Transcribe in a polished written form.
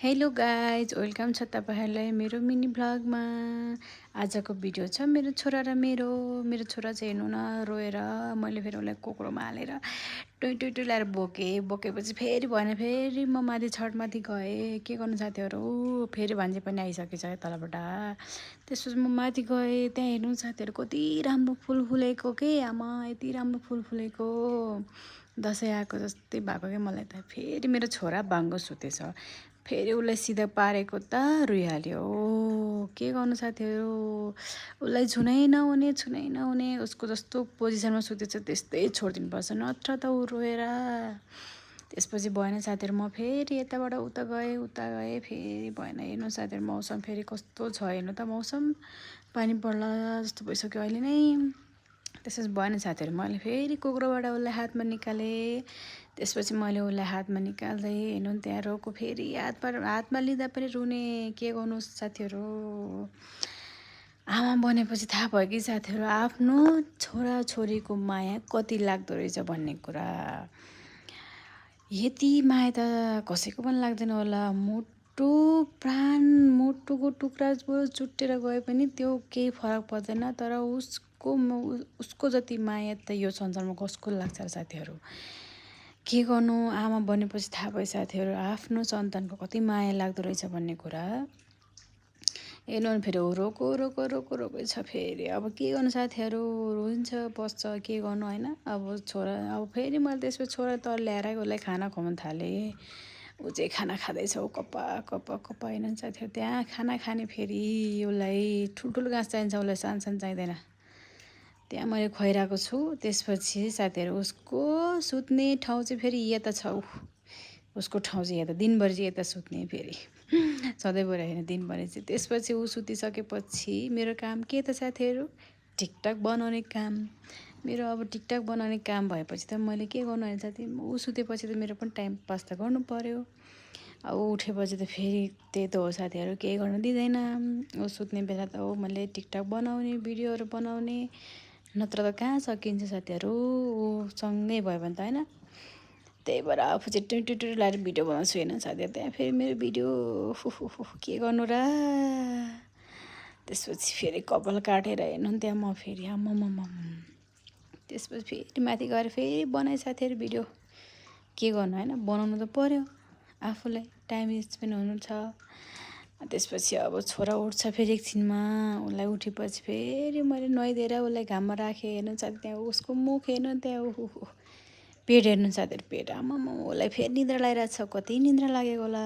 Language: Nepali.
हेलो गाइज, वेलकम छ तपाईहरुलाई मेरो मिनी भ्लगमा। आजको भिडियो छ मेरो छोरा र मेरो छोरा चाहिँ हेर्नु न रोएर मैले फेरि उसलाई कोक्रोमा हालेर टुइ टुइ टुइ लाएर बोकेपछि फेरि भएन, फेरि म माथि छतमाथि गएँ। के गर्नु साथीहरु, फेरि भान्जी पनि आइसकेछ तलबाट। त्यसपछि म माथि गएँ, त्यहाँ हेर्नु साथीहरु कति राम्रो फुल फुलेको के, आमा यति राम्रो फुल फुलेको, दसैँ आएको जस्तै भएको के मलाई त। फेरि मेरो छोरा बाङ्गो सुतेछ, फेरि उसलाई सिधा पारेको त रुइहाल्यो। के गर्नु साथीहरु, उसलाई छुनै नहुने, उसको जस्तो पोजिसनमा सुतेछ त्यस्तै छोडिदिनुपर्छ, नत्र त ऊ रोएर। त्यसपछि भएन साथीहरु, म फेरि यताबाट उता गएँ, फेरि भएन। हेर्नु साथीहरु, मौसम फेरि कस्तो छ हेर्नु त, मौसम पानी पर्ला जस्तो भइसक्यो अहिले नै। त्यसपछि भएन साथीहरु, मैले फेरि कोक्रोबाट उसलाई हातमा निकालेँ। त्यसपछि मैले उसलाई हातमा निकाल्दै हेर्नु त्यहाँ रोको, फेरि हातमा लिँदा पनि रुने। के गर्नु साथीहरु, आमा बनेपछि थाहा भयो कि साथीहरु, आफ्नो छोरा छोरीको माया कति लाग्दो रहेछ भन्ने कुरा। यति माया त कसैको पनि लाग्दैन होला। मुटु प्राण, मुटुको टुक्रा चुट्टेर गए पनि त्यो केही फरक पर्दैन, तर उसको जति माया त यो संसारमा कसको लाग्छ र साथीहरु। के गर्नु, आमा बनेपछि थाहा भयो साथीहरु, आफ्नो सन्तानको कति माया लाग्दो रहेछ भन्ने कुरा। हेर्नु फेरि रोकै छ फेरि। अब के गर्नु साथीहरु, रुन्छ बस्छ, के गर्नु हैन। अब छोरा, अब फेरि मैले त्यसपछि छोरा त ल्याएर उसलाई खाना खुवाउन थालेँ। ऊ चाहिँ खाना खाँदैछ, ऊ कप्पा हैन साथीहरु। त्यहाँ खाना खाने फेरि उसलाई ठुल्ठुलो घाँस चाहिन्छ, उसलाई सानो चाहिँदैन। त्यहाँ मैले खुवाइरहेको छु। त्यसपछि साथीहरु उसको सुत्ने ठाउँ चाहिँ फेरि यता छ। उसको ठाउँ चाहिँ यता, दिनभरि चाहिँ यता सुत्ने फेरि, सधैँभरि हैन, दिनभरि चाहिँ। त्यसपछि ऊ सुतिसकेपछि मेरो काम के त साथीहरु, टिकटक बनाउने काम। मेरो अब टिकटक बनाउने काम भएपछि त मैले के गर्नु हैन साथी, ऊ सुतेपछि त मेरो पनि टाइम पास त गर्नु पर्यो। अब उठेपछि त फेरि त्यही त हो साथीहरु, केही गर्न दिँदैन। ऊ सुत्ने बेला त हो मैले टिकटक बनाउने, भिडियोहरु बनाउने, नत्र त कहाँ सकिन्छ साथीहरु। ऊ सँगै भयो भने त हैन। त्यही भएर आफू चाहिँ टुइ टुइ लाएर भिडियो बनाउँछु हेर्नु साथीहरु। त्यहाँ फेरि मेरो भिडियो के गर्नु र। त्यसपछि फेरि कपाल काटेर हेर्नु त्यहाँ म फेरि आम्मामाम। त्यसपछि फेरि माथि गएर फेरि बनाएँ साथीहरु भिडियो। के गर्नु हैन, बनाउनु त पर्यो, आफूलाई टाइम स्पेन्ड हुनु छ। त्यसपछि अब छोरा उठ्छ फेरि एकछिनमा। उसलाई उठेपछि फेरि मैले नुहाइदिएर उसलाई घाममा राखेँ। हेर्नु साथी, त्यहाँ उसको मुख हेर्नु, त्यहाँ पेट हेर्नु साथीहरु, पेट आम्मामा। उसलाई फेरि निद्रा लागिरहेको छ, कति निद्रा लागेको होला।